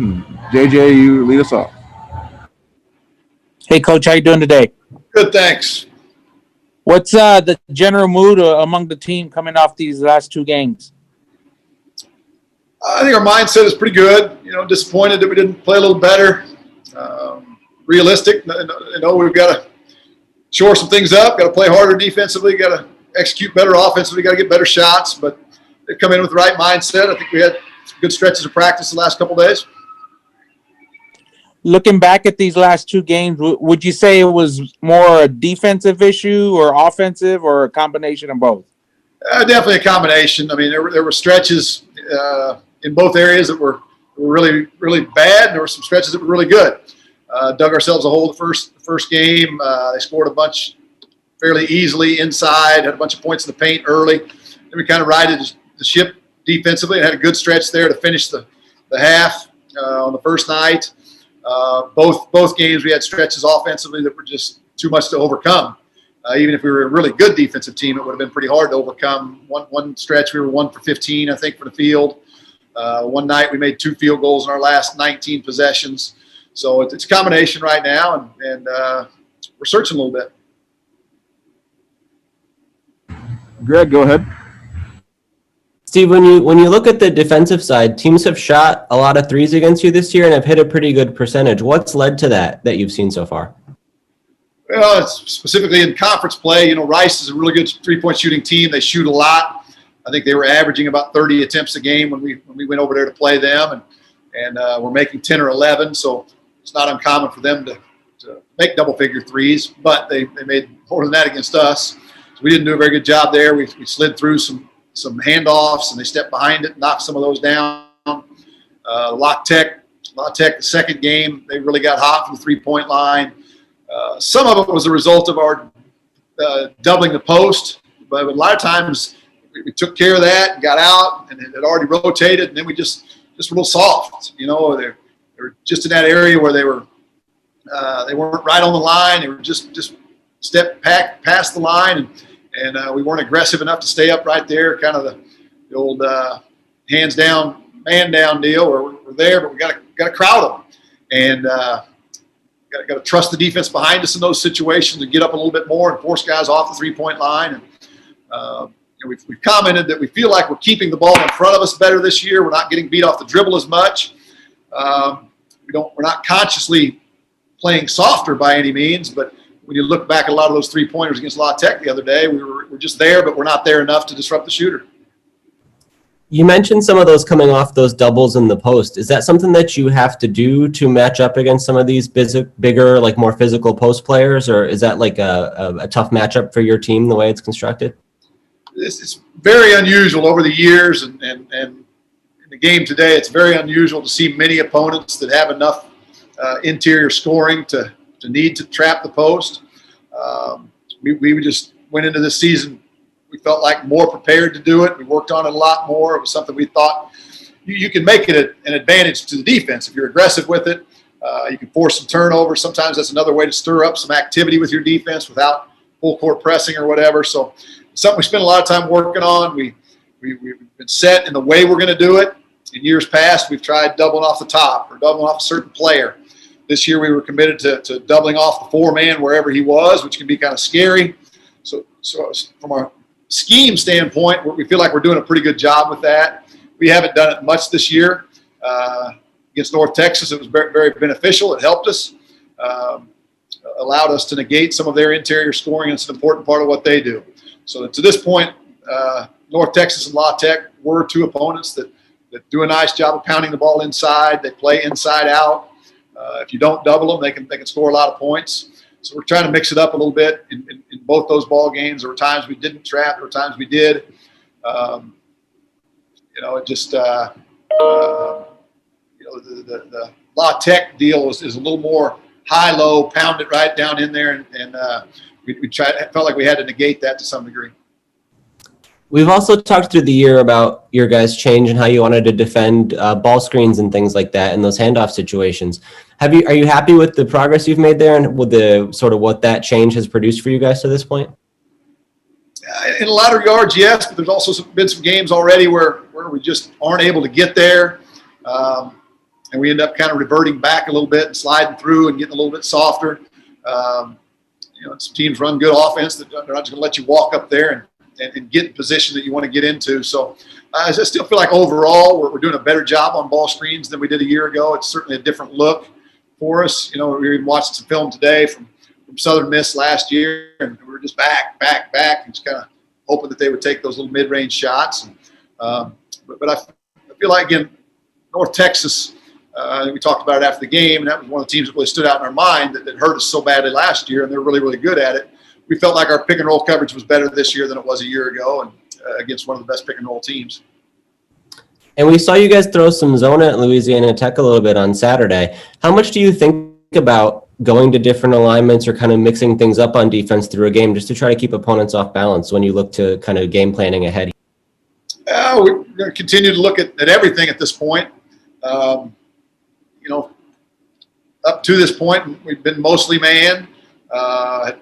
JJ, you lead us off. Hey, Coach, how you doing today? Good, thanks. What's the general mood among the team coming off these last two games? I think our mindset is pretty good. Disappointed that we didn't play a little better. Realistic. We've got to shore some things up. Got to play harder defensively. Got to execute better offensively. Got to get better shots. But they come in with the right mindset. I think we had some good stretches of practice the last couple of days. Looking back at these last two games, would you say it was more a defensive issue or offensive or a combination of both? Definitely a combination. I mean, there were stretches in both areas that were really, really bad, and there were some stretches that were really good. Dug ourselves a hole the first game. They scored a bunch fairly easily inside, had a bunch of points in the paint early. Then we kind of righted the ship defensively and had a good stretch there to finish the half on the first night. Both games we had stretches offensively that were just too much to overcome. Even if we were a really good defensive team, it would have been pretty hard to overcome. One stretch we were 1 for 15, I think, for the field. One night we made 2 field goals in our last 19 possessions. So it's a combination right now, and we're searching a little bit. Greg, go ahead. Steve, when you look at the defensive side, teams have shot a lot of threes against you this year and have hit a pretty good percentage. What's led to that you've seen so far? Well, it's specifically in conference play. Rice is a really good three-point shooting team. They shoot a lot. I think they were averaging about 30 attempts a game when we went over there to play them, and we're making 10 or 11. So it's not uncommon for them to make double-figure threes, but they made more than that against us. So we didn't do a very good job there. We slid through some handoffs, and they stepped behind it and knocked some of those down. La Tech, the second game, they really got hot from the three-point line. Some of it was a result of our doubling the post, but a lot of times we took care of that and got out, and it had already rotated, and then we just were a little soft. They were just in that area where they weren't right on the line. They were just stepped past the line, and we weren't aggressive enough to stay up right there. Kind of the old hands down, man down deal where we're there, but we got to crowd them, and got to trust the defense behind us in those situations and get up a little bit more and force guys off the three-point line. And we've commented that we feel like we're keeping the ball in front of us better this year. We're not getting beat off the dribble as much. We're not consciously playing softer by any means, but when you look back at a lot of those three-pointers against La Tech the other day, we're just there, but we're not there enough to disrupt the shooter. You mentioned some of those coming off those doubles in the post. Is that something that you have to do to match up against some of these bigger, like more physical post players, or is that like a tough matchup for your team the way it's constructed? It's very unusual over the years, and in the game today, it's very unusual to see many opponents that have enough interior scoring to need to trap the post. We just went into this season, we felt like more prepared to do it. We worked on it a lot more. It was something we thought you can make it an advantage to the defense if you're aggressive with it. You can force some turnovers. Sometimes that's another way to stir up some activity with your defense without full court pressing or whatever. So it's something we spent a lot of time working on. We've been set in the way we're going to do it. In years past, we've tried doubling off the top or doubling off a certain player. This year we were committed to doubling off the four-man wherever he was, which can be kind of scary. So from a scheme standpoint, we feel like we're doing a pretty good job with that. We haven't done it much this year. Against North Texas, it was very, very beneficial. It helped us, allowed us to negate some of their interior scoring, and it's an important part of what they do. So to this point, North Texas and La Tech were two opponents that do a nice job of pounding the ball inside. They play inside out. If you don't double them, they can score a lot of points. So we're trying to mix it up a little bit in both those ball games. There were times we didn't trap. There were times we did. It just the La Tech deal is a little more high-low, pound it right down in there, and felt like we had to negate that to some degree. We've also talked through the year about your guys' change and how you wanted to defend ball screens and things like that in those handoff situations. Are you happy with the progress you've made there and with the sort of what that change has produced for you guys to this point? In a lot of regards, yes, but there's also been some games already where we just aren't able to get there. and we end up kind of reverting back a little bit and sliding through and getting a little bit softer. Some teams run good offense that they're not just going to let you walk up there and get in position that you want to get into. So I still feel like overall we're doing a better job on ball screens than we did a year ago. It's certainly a different look for us. We were even watching some film today from Southern Miss last year, and we were just back, and just kind of hoping that they would take those little mid-range shots. But I feel like, again, North Texas, we talked about it after the game, and that was one of the teams that really stood out in our mind that hurt us so badly last year, and they're really, really good at it. We felt like our pick-and-roll coverage was better this year than it was a year ago, and against one of the best pick-and-roll teams. And we saw you guys throw some zone at Louisiana Tech a little bit on Saturday. How much do you think about going to different alignments or kind of mixing things up on defense through a game just to try to keep opponents off balance when you look to kind of game planning ahead? We're going to continue to look at everything at this point. Up to this point, we've been mostly man.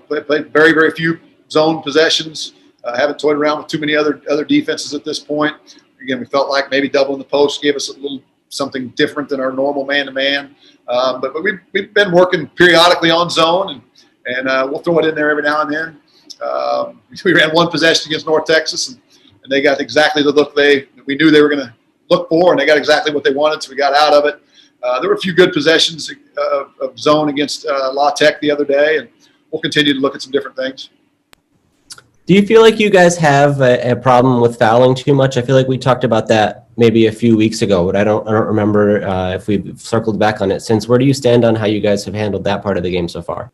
Played very, very few zone possessions. Haven't toyed around with too many other defenses at this point. Again, we felt like maybe doubling the post gave us a little something different than our normal man-to-man. But we've been working periodically on zone, and we'll throw it in there every now and then. We ran one possession against North Texas, and they got exactly the look we knew they were going to look for, and they got exactly what they wanted, so we got out of it. There were a few good possessions of zone against La Tech the other day, and we'll continue to look at some different things. Do you feel like you guys have a problem with fouling too much? I feel like we talked about that maybe a few weeks ago, but I don't remember if we've circled back on it since. Where do you stand on how you guys have handled that part of the game so far?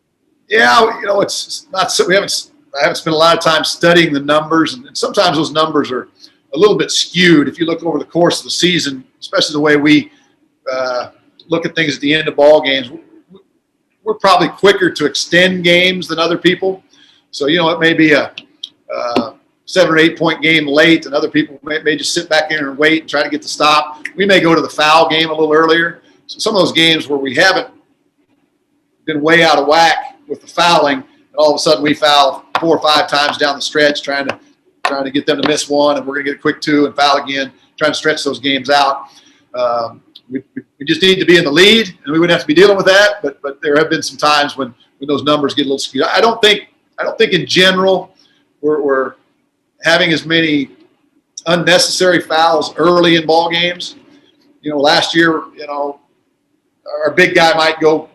Yeah, it's not. I haven't spent a lot of time studying the numbers, and sometimes those numbers are a little bit skewed. If you look over the course of the season, especially the way we look at things at the end of ball games, we're probably quicker to extend games than other people. So it may be a 7 or 8 point game late, and other people may just sit back in and wait and try to get the stop. We may go to the foul game a little earlier. So some of those games where we haven't been way out of whack with the fouling, and all of a sudden we foul 4 or 5 times down the stretch, trying to get them to miss one, and we're going to get a quick 2 and foul again, trying to stretch those games out. We just need to be in the lead, and we wouldn't have to be dealing with that. But there have been some times when those numbers get a little skewed. I don't think in general we're having as many unnecessary fouls early in ball games. Last year, our big guy might go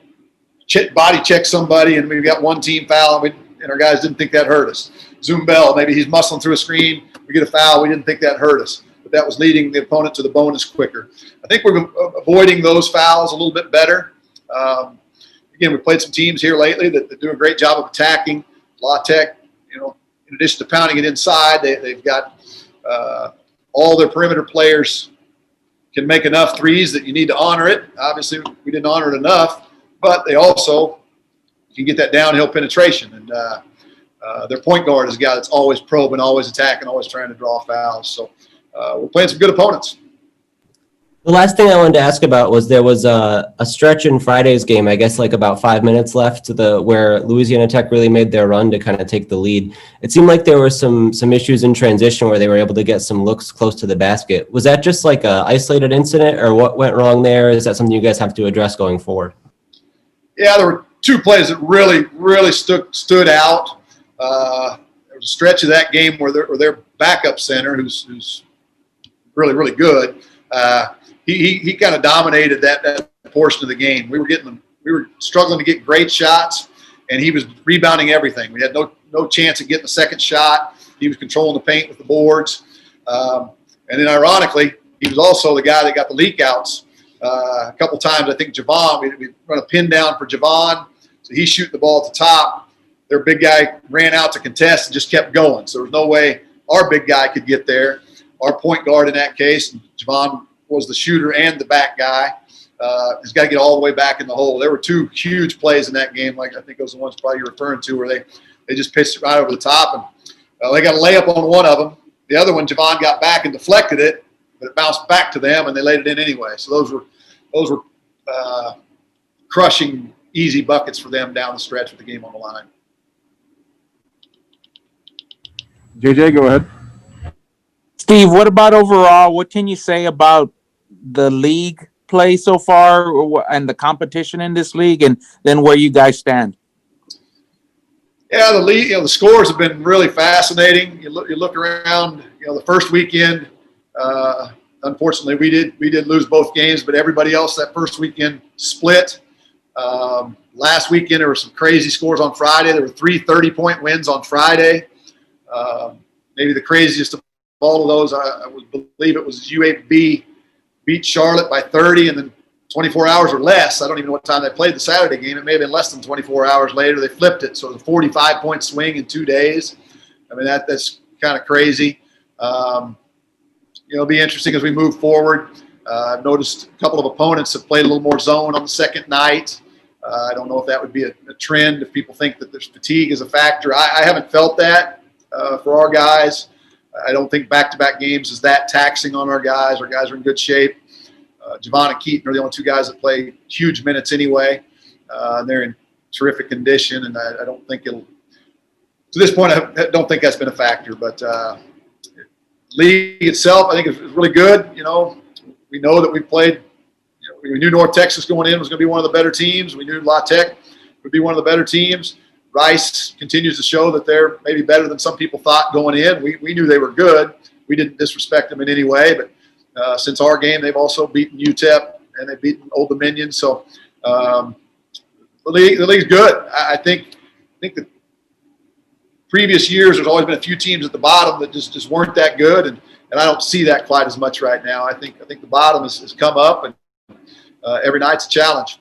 body check somebody, and we've got one team foul, and our guys didn't think that hurt us. Zoom Bell, maybe he's muscling through a screen, we get a foul, we didn't think that hurt us. But that was leading the opponent to the bonus quicker. I think we're avoiding those fouls a little bit better. Again, we played some teams here lately that do a great job of attacking. La Tech, in addition to pounding it inside, they've got all their perimeter players can make enough threes that you need to honor it. Obviously, we didn't honor it enough, but they also can get that downhill penetration. And their point guard is a guy that's always probing, always attacking, always trying to draw fouls. So we're playing some good opponents. The last thing I wanted to ask about was there was a stretch in Friday's game, I guess like about 5 minutes left where Louisiana Tech really made their run to kind of take the lead. It seemed like there were some issues in transition where they were able to get some looks close to the basket. Was that just like an isolated incident, or what went wrong there? Is that something you guys have to address going forward? Yeah, there were 2 plays that really stood out. There was a stretch of that game where their backup center, who's really, really good, he kind of dominated that portion of the game. We were struggling to get great shots, and he was rebounding everything. We had no chance of getting a second shot. He was controlling the paint with the boards. And then ironically, he was also the guy that got the leak outs. A couple times, I think Javon, we run a pin down for Javon. So he's shooting the ball at the top. Their big guy ran out to contest and just kept going. So there was no way our big guy could get there. Our point guard in that case, Javon was the shooter and the back guy. He's got to get all the way back in the hole. There were 2 huge plays in that game, like I think those are the ones probably you're referring to, where they just pitched it right over the top. And they got a layup on one of them. The other one, Javon got back and deflected it, but it bounced back to them, and they laid it in anyway. So those were crushing, easy buckets for them down the stretch with the game on the line. JJ, go ahead. Steve, what about overall? What can you say about the league play so far, and the competition in this league, and then where you guys stand? Yeah, the league, the scores have been really fascinating. You look around, the first weekend, unfortunately we did lose both games, but everybody else that first weekend split. Last weekend there were some crazy scores on Friday. There were 3 30-point wins on Friday. Maybe the craziest of all of those, I would believe it was UAB beat Charlotte by 30, and then 24 hours or less. I don't even know what time they played the Saturday game. It may have been less than 24 hours later. They flipped it. So it was a 45-point swing in 2 days. I mean, that's kind of crazy. It'll be interesting as we move forward. I've noticed a couple of opponents have played a little more zone on the second night. I don't know if that would be a trend, if people think that there's fatigue is a factor. I haven't felt that for our guys. I don't think back-to-back games is that taxing on our guys. Our guys are in good shape. Javon and Keaton are the only 2 guys that play huge minutes anyway. They're in terrific condition, and I don't think it'll – to this point, I don't think that's been a factor. But league itself, I think, is really good. We know that we played – we knew North Texas going in was going to be one of the better teams. We knew La Tech would be one of the better teams. Rice continues to show that they're maybe better than some people thought going in. We knew they were good. We didn't disrespect them in any way, but since our game, they've also beaten UTEP and they've beaten Old Dominion. So the league's good. I think the previous years, there's always been a few teams at the bottom that just weren't that good, and I don't see that quite as much right now. I think the bottom has come up, and every night's a challenge.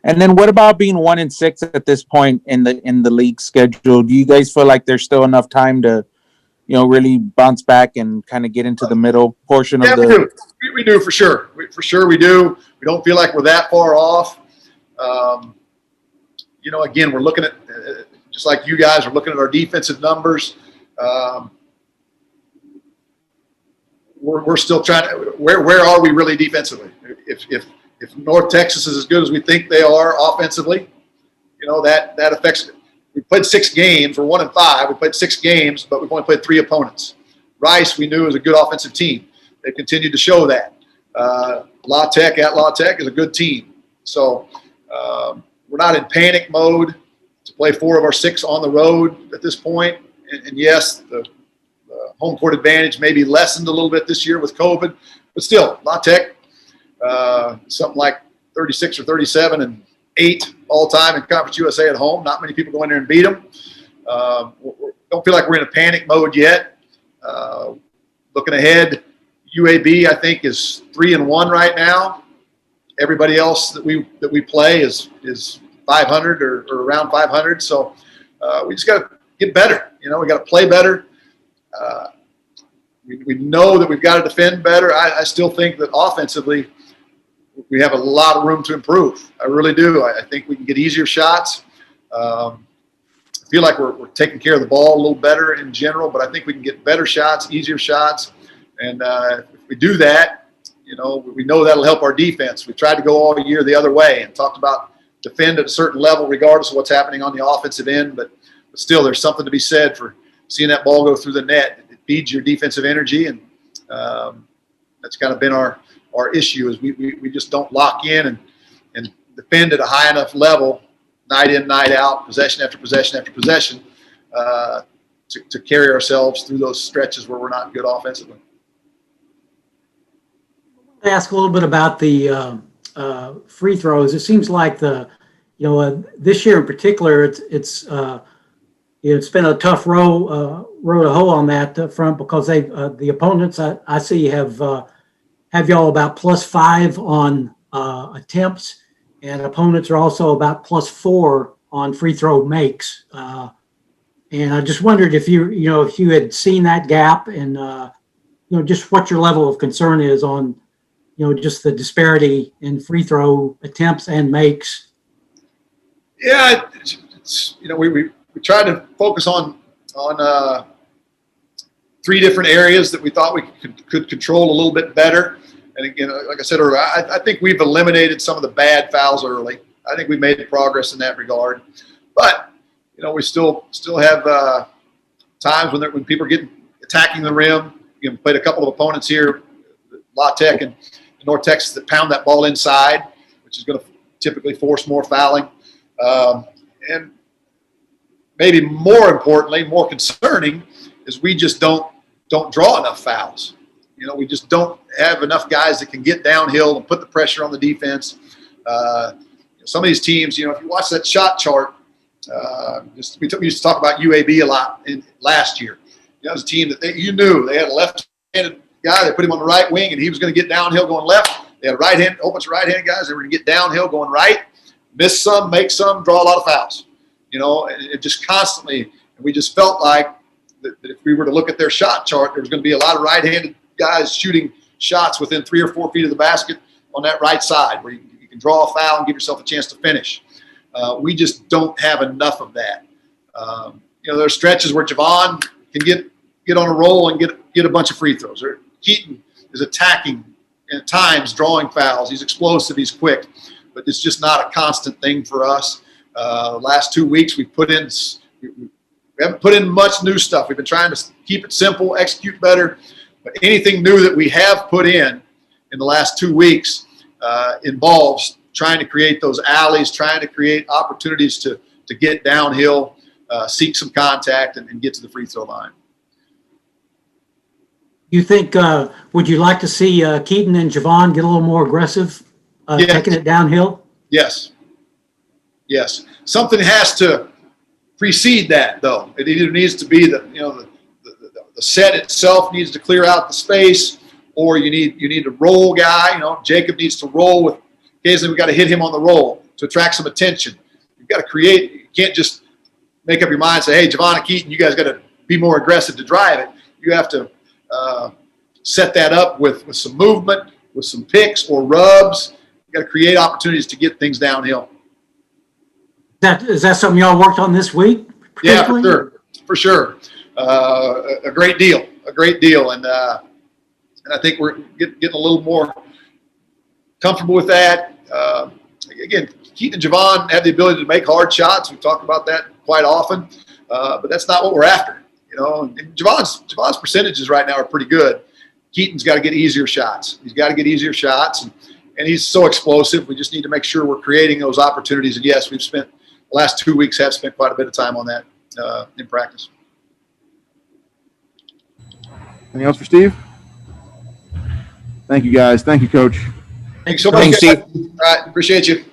And then what about being 1-6 at this point in the league schedule? Do you guys feel like there's still enough time to really bounce back and kind of get into the middle portion of the? We do. We do for sure. We do. We don't feel like we're that far off. Again, we're looking at, just like you guys are looking at our defensive numbers. We're still trying to, where are we really defensively? If North Texas is as good as we think they are offensively, that affects it. We played 6 games. We're 1-5. We played 6 games, but we've only played 3 opponents. Rice, we knew, was a good offensive team. They've continued to show that. La Tech is a good team. So we're not in panic mode to play 4 of our 6 on the road at this point. And yes, the home court advantage may be lessened a little bit this year with COVID, but still, La Tech, something like 36 or 37 and 8 all time in Conference USA at home. Not many people go in there and beat them. Don't feel like we're in a panic mode yet. Looking ahead, UAB I think is 3-1 right now. Everybody else that we play is 500 or around 500. So we just got to get better. We got to play better. We know that we've got to defend better. I still think that offensively we have a lot of room to improve. I really do. I think we can get easier shots. I feel like we're taking care of the ball a little better in general, but I think we can get better shots, easier shots. And if we do that, we know that'll help our defense. We tried to go all year the other way and talked about defend at a certain level regardless of what's happening on the offensive end. But still, there's something to be said for seeing that ball go through the net. It feeds your defensive energy, and that's kind of been our issue is we just don't lock in and defend at a high enough level night in, night out, possession after possession after possession to carry ourselves through those stretches where we're not good offensively. I ask a little bit about the free throws. It seems like this year in particular, it's been a tough row to hoe on that front because the opponents I see have y'all about +5 on attempts, and opponents are also about +4 on free throw makes. And I just wondered if you had seen that gap and just what your level of concern is on just the disparity in free throw attempts and makes. Yeah, we tried to focus on 3 different areas that we thought we could control a little bit better. And again, like I said earlier, I think we've eliminated some of the bad fouls early. I think we made progress in that regard. But we still have times when people are attacking the rim. Played a couple of opponents here La Tech and North Texas that pound that ball inside, which is going to typically force more fouling. And maybe more importantly, more concerning, is we just don't draw enough fouls. You know, we just don't have enough guys that can get downhill and put the pressure on the defense. Some of these teams, you know, if you watch that shot chart, we used to talk about UAB a lot last year. That was a team that you knew they had a left-handed guy. They put him on the right wing, and he was going to get downhill going left. They had a whole bunch of right-handed guys. They were going to get downhill going right, miss some, make some, draw a lot of fouls. You know, it just constantly. And we just felt like that if we were to look at their shot chart, there was going to be a lot of right-handed guys shooting shots within 3 or 4 feet of the basket on that right side, where you can draw a foul and give yourself a chance to finish. We just don't have enough of that. You know, there's stretches where Javon can get on a roll and get a bunch of free throws. Or Keaton is attacking at times, drawing fouls. He's explosive. He's quick, but it's just not a constant thing for us. Last 2 weeks we haven't put in much new stuff. We've been trying to keep it simple, execute better. But anything new that we have put in the last 2 weeks involves trying to create those alleys, trying to create opportunities to get downhill, seek some contact, and get to the free throw line. You think, would you like to see Keaton and Javon get a little more aggressive, taking it downhill? Yes. Something has to precede that, though. It either needs to be the set itself needs to clear out the space, or you need a roll guy. You know, Jacob needs to roll with. Occasionally, we've got to hit him on the roll to attract some attention. You've got to create. You can't just make up your mind and say, "Hey, Javon and Keaton, you guys got to be more aggressive to drive it." You have to set that up with some movement, with some picks or rubs. You got to create opportunities to get things downhill. Is that something y'all worked on this week? Yeah, for sure. A great deal, and I think we're getting a little more comfortable with that. Again, Keaton and Javon have the ability to make hard shots. We've talked about that quite often, but that's not what we're after. You know, and Javon's percentages right now are pretty good. Keaton's got to get easier shots. He's got to get easier shots, and he's so explosive. We just need to make sure we're creating those opportunities. And yes, we've spent the last 2 weeks have spent quite a bit of time on that in practice. Anything else for Steve? Thank you, guys. Thank you, Coach. Thanks so much. Thanks, Steve. All right, appreciate you.